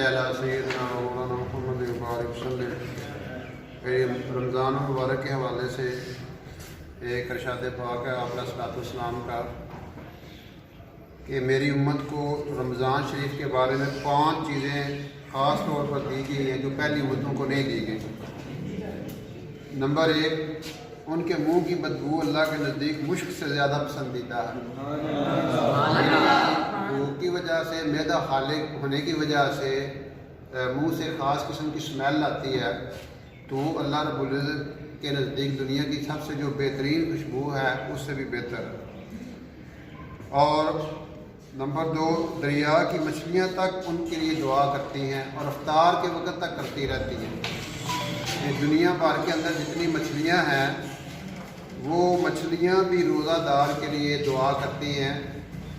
अला सय्यिदना मौलाना मुहम्मद मुबारक वसल्लम। रमज़ान मुबारक के हवाले से एक इरशाद पाक है आप अलैहिस्सलाम का कि मेरी उम्मत को रमज़ान शरीफ के बारे में 5 चीज़ें ख़ास तौर पर दी गई हैं जो पहली उम्मतों को नहीं दी गई। नंबर 1, उनके मुंह की बदबू अल्लाह के नज़दीक मुश्क से ज़्यादा पसंदीदा है। भूख की वजह से, मैदा खाली होने की वजह से मुंह से ख़ास किस्म की स्मेल आती है, तो अल्लाह रब्बुल इज़्ज़त के नज़दीक दुनिया की सबसे जो बेहतरीन खुशबू है उससे भी बेहतर है। और नंबर 2, दरिया की मछलियाँ तक उनके लिए दुआ करती हैं और इफ्तार के वक्त तक करती रहती हैं। ये दुनिया भर के अंदर जितनी मछलियाँ हैं वो मछलियाँ भी रोज़ादार के लिए दुआ करती हैं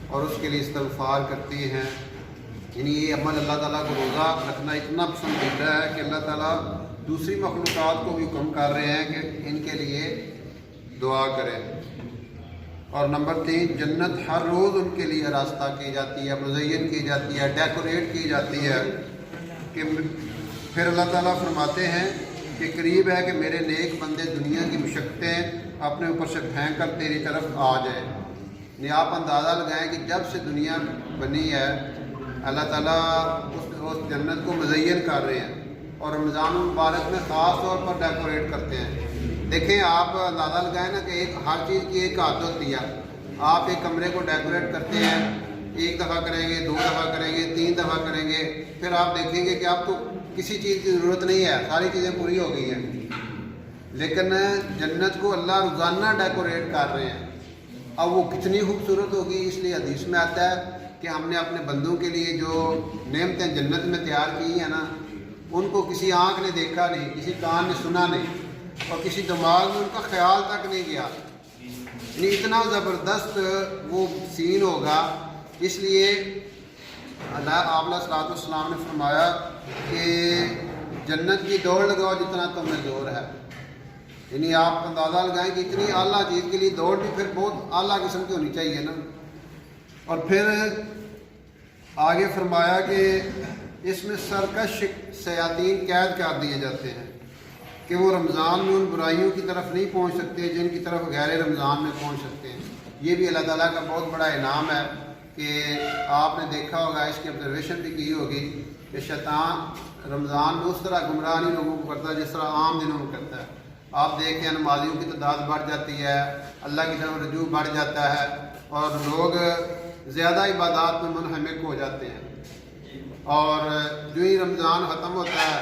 और उसके लिए इस्तग़फ़ार करती हैं। यानी ये अमल अल्लाह ताला को रोज़ा रखना इतना पसंदीदा है कि अल्लाह ताला दूसरी मखलूक़ात को भी हुक्म कर रहे हैं कि इनके लिए दुआ करें। और नंबर 3, जन्नत हर रोज़ उनके लिए रास्ता की जाती है, मुज़य्यन की जाती है, डेकोरेट की जाती है। कि फिर अल्लाह ताला फरमाते हैं कि करीब है कि मेरे नेक बंदे दुनिया की मुशक्क़तें अपने ऊपर से फेंक कर तेरी तरफ आ जाए। नहीं, आप अंदाज़ा लगाएं कि जब से दुनिया बनी है अल्लाह ताला उस जन्नत को मुज़य्यन कर रहे हैं और रमज़ान मुबारक में ख़ास तौर पर डेकोरेट करते हैं। देखें, आप अंदाज़ा लगाएं ना कि हर चीज़ की एक आदत होती है। आप एक कमरे को डेकोरेट करते हैं, 1 दफ़ा करेंगे, 2 दफ़ा करेंगे, 3 दफ़ा करेंगे, फिर आप देखेंगे कि आपको किसी चीज़ की ज़रूरत नहीं है, सारी चीज़ें पूरी हो गई हैं। लेकिन जन्नत को अल्लाह रोज़ाना डेकोरेट कर रहे हैं। अब वो कितनी खूबसूरत होगी, इसलिए हदीस में आता है कि हमने अपने बंदों के लिए जो नेमतें जन्नत में तैयार की हैं ना, उनको किसी आँख ने देखा नहीं, किसी कान ने सुना नहीं और किसी दिमाग में उनका ख्याल तक नहीं गया। यानी इतना ज़बरदस्त वो सीन होगा। इसलिए अल्लाह सल्लल्लाहु ने फरमाया कि जन्नत की दौड़ लगाओ जितना तुम्हें जोर है। यानी आप अंदाज़ा लगाएं कि इतनी आला चीज़ के लिए दौड़ भी फिर बहुत आला किस्म की होनी चाहिए ना। और फिर आगे फरमाया कि इसमें सरकश शयातीन कैद कर दिए जाते हैं कि वो रमज़ान में उन बुराइयों की तरफ नहीं पहुंच सकते जिनकी तरफ गैर रमज़ान में पहुंच सकते हैं। ये भी अल्लाह ताला का बहुत बड़ा इनाम है कि आपने देखा होगा, इसकी ऑब्जर्वेशन भी की होगी कि शैतान रमज़ान में उस तरह गुमराह नहीं लोगों को करता जिस तरह आम दिनों में करता है। आप देखते हैं नमाजियों की तादाद बढ़ जाती है, अल्लाह की तरफ रजू बढ़ जाता है और लोग ज़्यादा इबादत में मुनहमिक हो जाते हैं। और जो ही रमज़ान ख़त्म होता है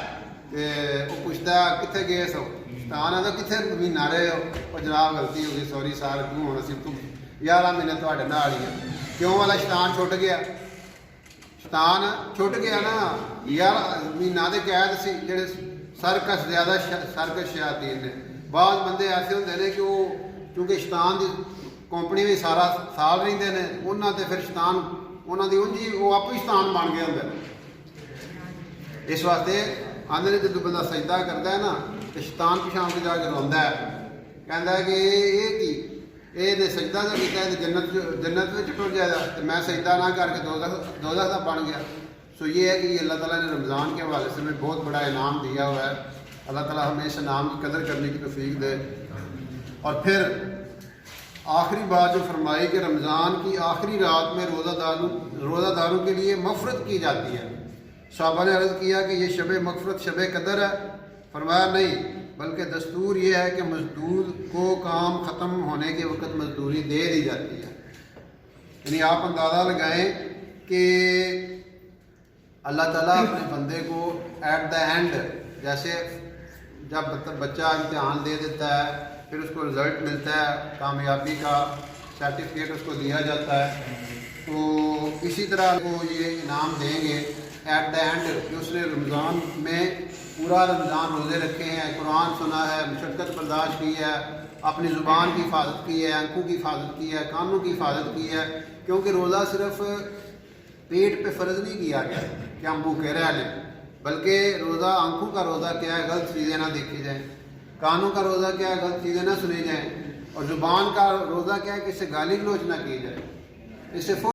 कि वो पूछता है कितने गए सो, शैतान है तो कितने महीना रहे हो, और जनाब गलती हो गई, सॉरी सार क्यों होना सी, तुम 11 महीने थोड़े नाल ही है। क्यों वाला शैतान छुट गया, शैतान छुट गया ना। 11 महीना के कैद से जेडे सरकश ज़्यादा सरकश शयातीन ने। बाद बंदे ऐसे होंगे ने कि वो क्योंकि शैतान की कंपनी में सारा साल रहिंदे ने, उन्होंने तो फिर शैतान उन्होंने दी उंजी वो आप ही शैतान बन गए होंगे। इस वास्ते आंदे ने जो बंदा सजदा करता है ना तो शैतान पिछां के जाके रोंदा है, कहता है कि ये की ये सजदा तो किया जन्नत में टुट जाएगा तो मैं सजदा ना करके दोज़ख का बन गया। सो ये है कि अल्लाह ताला ने रमज़ान के हवाले से हमें बहुत बड़ा इनाम दिया हुआ है। अल्लाह ताला हमें इस इनाम की कदर करने की तौफीक दे। और फिर आखिरी बात जो फरमाई कि रमज़ान की आखिरी रात में रोज़ादारों के लिए मफ़रत की जाती है। साहबा ने अर्ज़ किया कि ये शब मग़फ़रत शब कदर है। फरमाया नहीं, बल्कि दस्तूर ये है कि मज़दूर को काम ख़त्म होने के वक़्त मजदूरी दे दी जाती है। यानी आप अंदाज़ा लगाएं कि अल्लाह ताला अपने बंदे को एट द एंड, जैसे जब बच्चा इम्तिहान दे देता है फिर उसको रिज़ल्ट मिलता है, कामयाबी का सर्टिफिकेट उसको दिया जाता है, तो इसी तरह को ये इनाम देंगे एट द एंड कि उसने रमज़ान में पूरा रमज़ान रोज़े रखे हैं, कुरान सुना है, मुशक्क़त बर्दाश्त की है, अपनी ज़ुबान की हिफाजत की है, आँखों की हिफाजत की है, कानों की हिफाजत की है। क्योंकि रोज़ा सिर्फ पेट पे फ़र्ज़ नहीं किया गया कि हम भूखे रह लें, बल्कि रोज़ा आँखों का रोज़ा क्या है, गलत चीज़ें ना देखी जाएँ, कानों का रोज़ा क्या है, गलत चीज़ें ना सुनी जाएँ, और ज़ुबान का रोज़ा क्या है कि इससे गाली गलौज ना की जाए, इससे